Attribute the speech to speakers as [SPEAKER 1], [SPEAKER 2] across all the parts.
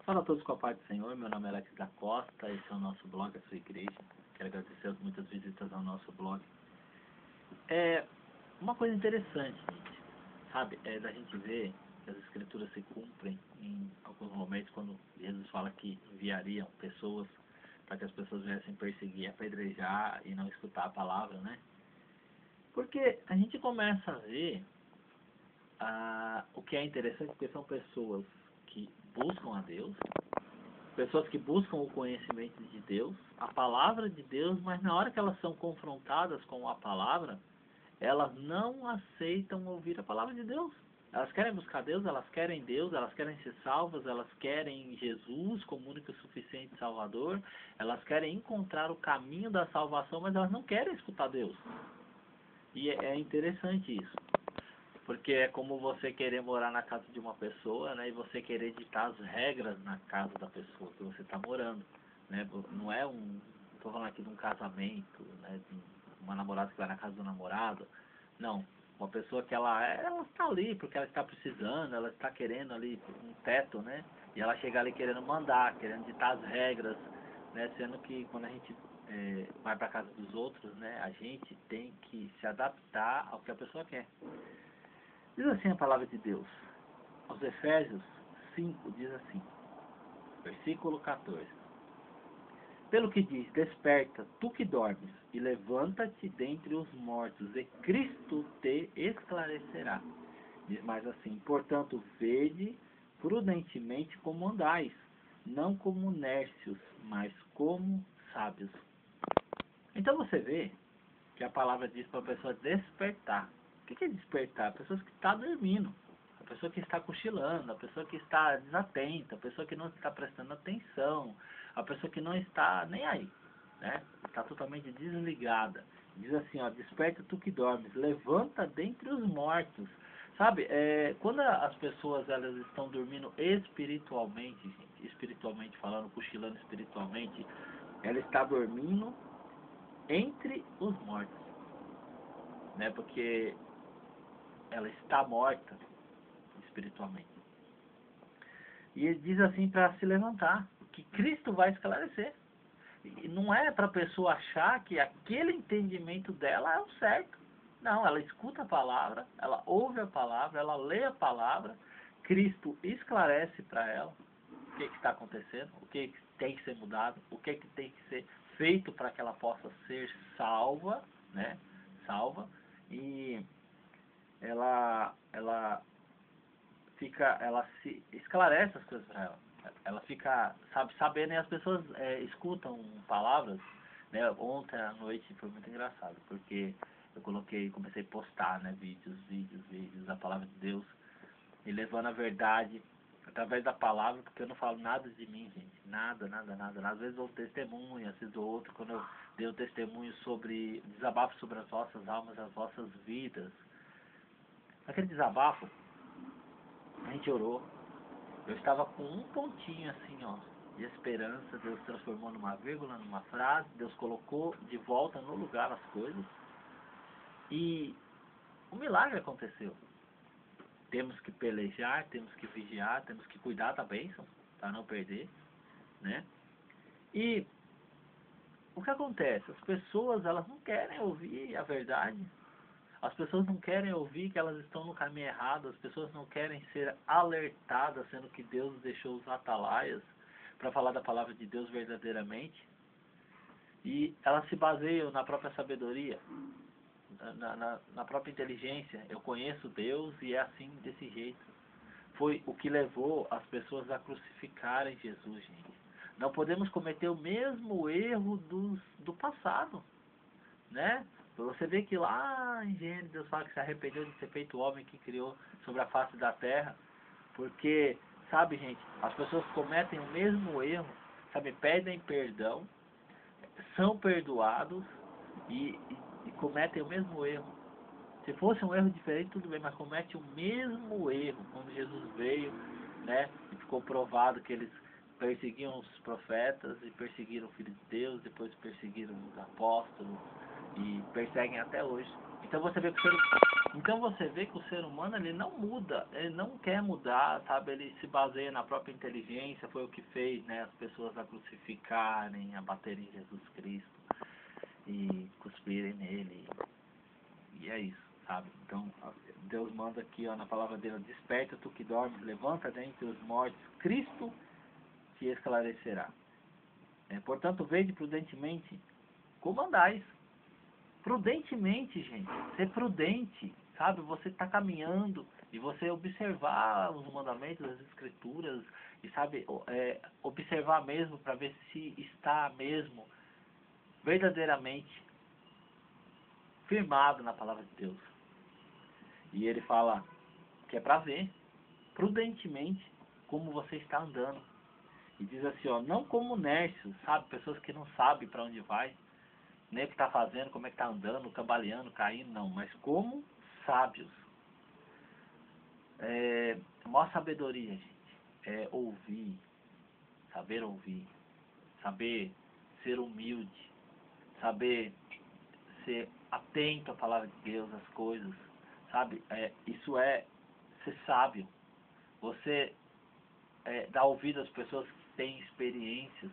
[SPEAKER 1] Fala a todos com a paz do Senhor, meu nome é Alex da Costa, esse é o nosso blog, a sua igreja. Quero agradecer as muitas visitas ao nosso blog. É uma coisa interessante, gente, sabe, da gente ver que as escrituras se cumprem em alguns momentos quando Jesus fala que enviariam pessoas para que as pessoas viessem perseguir, apedrejar e não escutar a palavra, né? Porque a gente começa a ver o que é interessante, porque são pessoas que buscam a Deus, pessoas que buscam o conhecimento de Deus, a palavra de Deus, mas na hora que elas são confrontadas com a palavra, elas não aceitam ouvir a palavra de Deus. Elas querem buscar Deus, elas querem ser salvas, elas querem Jesus como único e suficiente Salvador, elas querem encontrar o caminho da salvação, mas elas não querem escutar Deus. E é interessante isso. Porque é como você querer morar na casa de uma pessoa, né, e você querer ditar as regras na casa da pessoa que você está morando, né? Não é estou falando aqui de um casamento, né, de uma namorada que vai na casa do namorado. Não, uma pessoa que ela está ali porque ela está precisando, ela está querendo ali um teto, né? E ela chega ali querendo mandar, querendo ditar as regras, né? Sendo que quando a gente vai para a casa dos outros, né, a gente tem que se adaptar ao que a pessoa quer. Diz assim a palavra de Deus, aos Efésios 5, diz assim, versículo 14. Pelo que diz, desperta, tu que dormes, e levanta-te dentre os mortos, e Cristo te esclarecerá. Diz mais assim, portanto, vede prudentemente como andais, não como nércios, mas como sábios. Então você vê que a palavra diz para a pessoa despertar. O que é despertar? A pessoa que está dormindo, a pessoa que está cochilando, a pessoa que está desatenta, a pessoa que não está prestando atenção, a pessoa que não está nem aí, né? Está totalmente desligada. Diz assim, ó, desperta tu que dormes, levanta dentre os mortos. Sabe, quando as pessoas elas estão dormindo espiritualmente, gente, espiritualmente falando, cochilando espiritualmente, ela está dormindo entre os mortos, né? Porque ela está morta espiritualmente. E ele diz assim para se levantar, que Cristo vai esclarecer. E não é para a pessoa achar que aquele entendimento dela é o certo. Não, ela escuta a palavra, ela ouve a palavra, ela lê a palavra, Cristo esclarece para ela o que está acontecendo, o que tem que ser mudado, o que tem que ser feito para que ela possa ser salva, né? Salva. E ela se esclarece as coisas para ela. Ela fica, sabendo, e as pessoas escutam palavras, né? Ontem à noite foi muito engraçado, porque eu comecei a postar, né, vídeos da palavra de Deus, e levando a verdade através da palavra, porque eu não falo nada de mim, gente, nada. Às vezes eu dou testemunho, às vezes ou outro, quando eu dei um testemunho sobre desabafo sobre as vossas almas, as vossas vidas. Aquele desabafo, a gente orou. Eu estava com um pontinho assim, ó, de esperança. Deus transformou numa vírgula, numa frase. Deus colocou de volta no lugar as coisas. E um milagre aconteceu. Temos que pelejar, temos que vigiar, temos que cuidar da bênção, para não perder, né? E o que acontece? As pessoas, elas não querem ouvir a verdade. As pessoas não querem ouvir que elas estão no caminho errado, as pessoas não querem ser alertadas, sendo que Deus deixou os atalaias para falar da palavra de Deus verdadeiramente. E elas se baseiam na própria sabedoria, na própria inteligência. Eu conheço Deus e é assim, desse jeito. Foi o que levou as pessoas a crucificarem Jesus, gente. Não podemos cometer o mesmo erro do passado, né? Você vê que lá em Gênesis Deus fala que se arrependeu de ter feito o homem que criou sobre a face da terra, porque, sabe, gente, as pessoas cometem o mesmo erro, sabe, pedem perdão, são perdoados e cometem o mesmo erro. Se fosse um erro diferente, tudo bem, mas comete o mesmo erro. Quando Jesus veio, né, e ficou provado que eles perseguiam os profetas e perseguiram o Filho de Deus, depois perseguiram os apóstolos, e perseguem até hoje. Então você vê que o ser humano ele não muda, ele não quer mudar, sabe? Ele se baseia na própria inteligência, foi o que fez, né, as pessoas a crucificarem, a baterem em Jesus Cristo e cuspirem nele. E é isso, sabe? Então Deus manda aqui, ó, na palavra dele: desperta tu que dormes, levanta dentre os mortos, Cristo te esclarecerá. Portanto, vede prudentemente como andais. Prudentemente, gente. Ser prudente, sabe? Você está caminhando e você observar os mandamentos, as escrituras, e sabe, observar mesmo para ver se está mesmo verdadeiramente firmado na palavra de Deus. E ele fala que é para ver prudentemente como você está andando. E diz assim, ó, não como nércios, sabe? Pessoas que não sabem para onde vai, nem o que está fazendo, como é que está andando, cambaleando, caindo, não. Mas como sábios. A maior sabedoria, gente, é ouvir, saber ser humilde, saber ser atento à palavra de Deus, às coisas, sabe? Isso é ser sábio. Você dar ouvido às pessoas que têm experiências,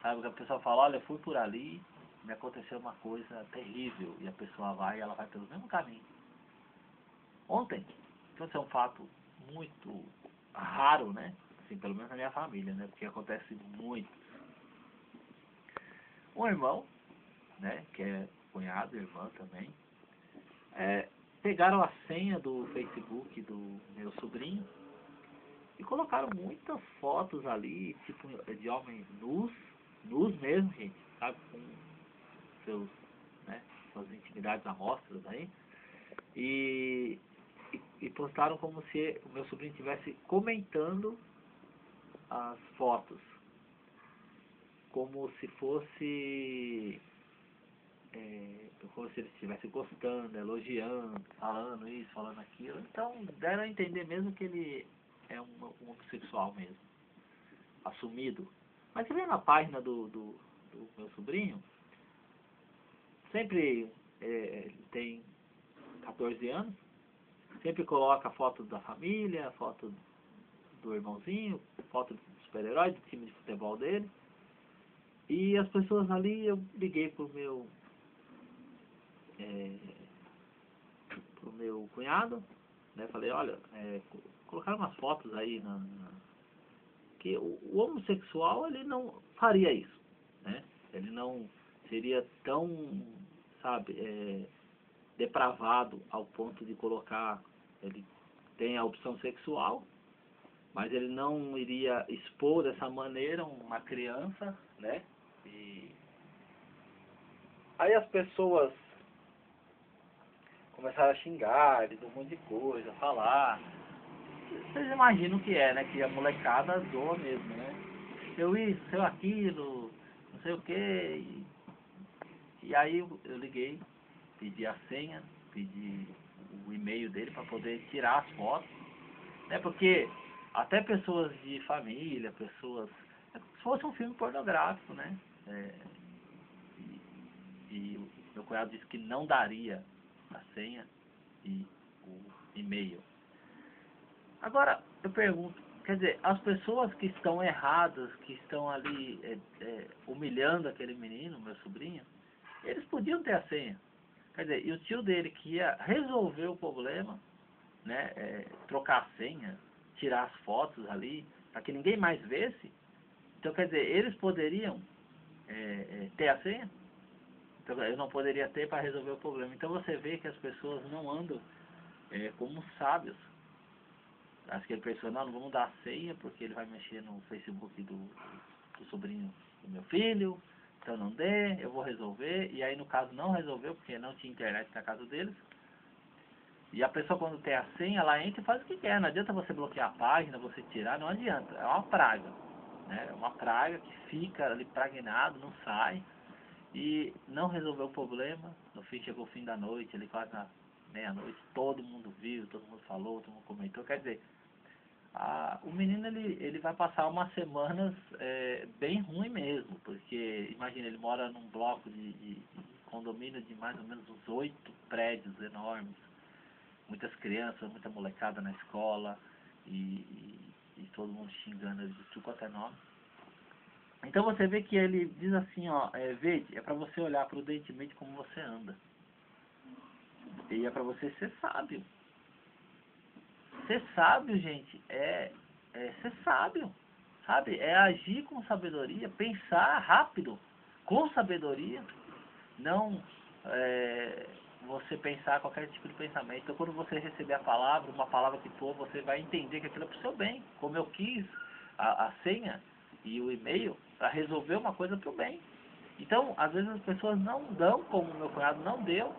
[SPEAKER 1] sabe? Que a pessoa fala, olha, eu fui por ali, me aconteceu uma coisa terrível, e a pessoa vai e ela vai pelo mesmo caminho. Ontem, aconteceu um fato muito raro, né? Assim, pelo menos na minha família, né? Porque acontece muito. Um irmão, né? Que é cunhado, irmã também, pegaram a senha do Facebook do meu sobrinho e colocaram muitas fotos ali, tipo, de homens nus mesmo, gente, sabe? Com seus, né, suas intimidades à mostras aí. E postaram como se o meu sobrinho estivesse comentando as fotos, como se fosse como se ele estivesse gostando, elogiando, falando isso, falando aquilo. Então deram a entender mesmo que ele é um homossexual mesmo, assumido. Mas você vê na página do meu sobrinho, sempre ele tem 14 anos, sempre coloca foto da família, foto do irmãozinho, foto do super-herói, do time de futebol dele. E as pessoas ali, eu liguei pro meu cunhado, né? Falei, olha, colocaram umas fotos aí que o homossexual ele não faria isso, né? Ele não seria tão, sabe, depravado ao ponto de colocar, ele tem a opção sexual, mas ele não iria expor dessa maneira uma criança, né? E aí as pessoas começaram a xingar, ele deu um monte de coisa, falar. Vocês imaginam o que é, né? Que a molecada zoa mesmo, né? Eu isso, eu aquilo, não sei o que. E aí eu liguei, pedi a senha, pedi o e-mail dele para poder tirar as fotos, né? Porque até pessoas de família, pessoas... É como se fosse um filme pornográfico, né? E o meu cunhado disse que não daria a senha e o e-mail. Agora, eu pergunto, quer dizer, as pessoas que estão erradas, que estão ali humilhando aquele menino, meu sobrinho, eles podiam ter a senha. Quer dizer, e o tio dele que ia resolver o problema, né, trocar a senha, tirar as fotos ali, para que ninguém mais visse. Então, quer dizer, eles poderiam ter a senha? Então, eu não poderia ter para resolver o problema. Então, você vê que as pessoas não andam como sábios. Acho que ele pensou, não vamos dar a senha, porque ele vai mexer no Facebook do sobrinho do meu filho, então não dê, eu vou resolver. E aí, no caso, não resolveu, porque não tinha internet na casa deles. E a pessoa, quando tem a senha, ela entra e faz o que quer. Não adianta você bloquear a página, você tirar, não adianta. É uma praga, né? É uma praga que fica ali pragnado, não sai. E não resolveu o problema. No fim, chegou o fim da noite, ali quase na meia-noite, todo mundo viu, todo mundo falou, todo mundo comentou. Quer dizer, o menino ele vai passar umas semanas bem ruim mesmo, porque imagina, ele mora num bloco de condomínio de mais ou menos uns 8 prédios enormes, muitas crianças, muita molecada na escola, e todo mundo xingando ele de tudo até nome. Então você vê que ele diz assim, ó, vede, é para você olhar prudentemente como você anda. E é para você ser sábio. Ser sábio, gente, é ser sábio. Sabe? É agir com sabedoria, pensar rápido, com sabedoria. Não você pensar qualquer tipo de pensamento. Então, quando você receber a palavra, uma palavra que for, você vai entender que aquilo é para o seu bem. Como eu quis a senha e o e-mail para resolver uma coisa para o bem. Então, às vezes as pessoas não dão, como meu cunhado não deu,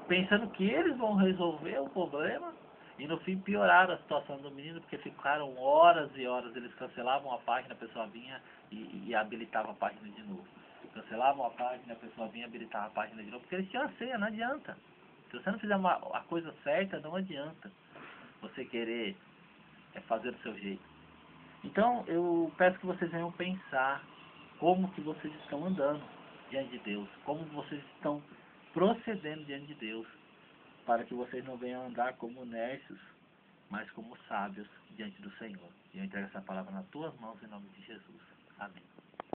[SPEAKER 1] pensando que eles vão resolver o problema e no fim pioraram a situação do menino, porque ficaram horas e horas, eles cancelavam a página, a pessoa vinha e habilitava a página de novo. Cancelavam a página, a pessoa vinha e habilitava a página de novo, porque eles tinham a senha, não adianta. Se você não fizer a coisa certa, não adianta você querer fazer do seu jeito. Então, eu peço que vocês venham pensar como que vocês estão andando diante de Deus, como vocês estão procedendo diante de Deus, para que vocês não venham andar como nércios, mas como sábios diante do Senhor. E eu entrego essa palavra nas tuas mãos em nome de Jesus. Amém.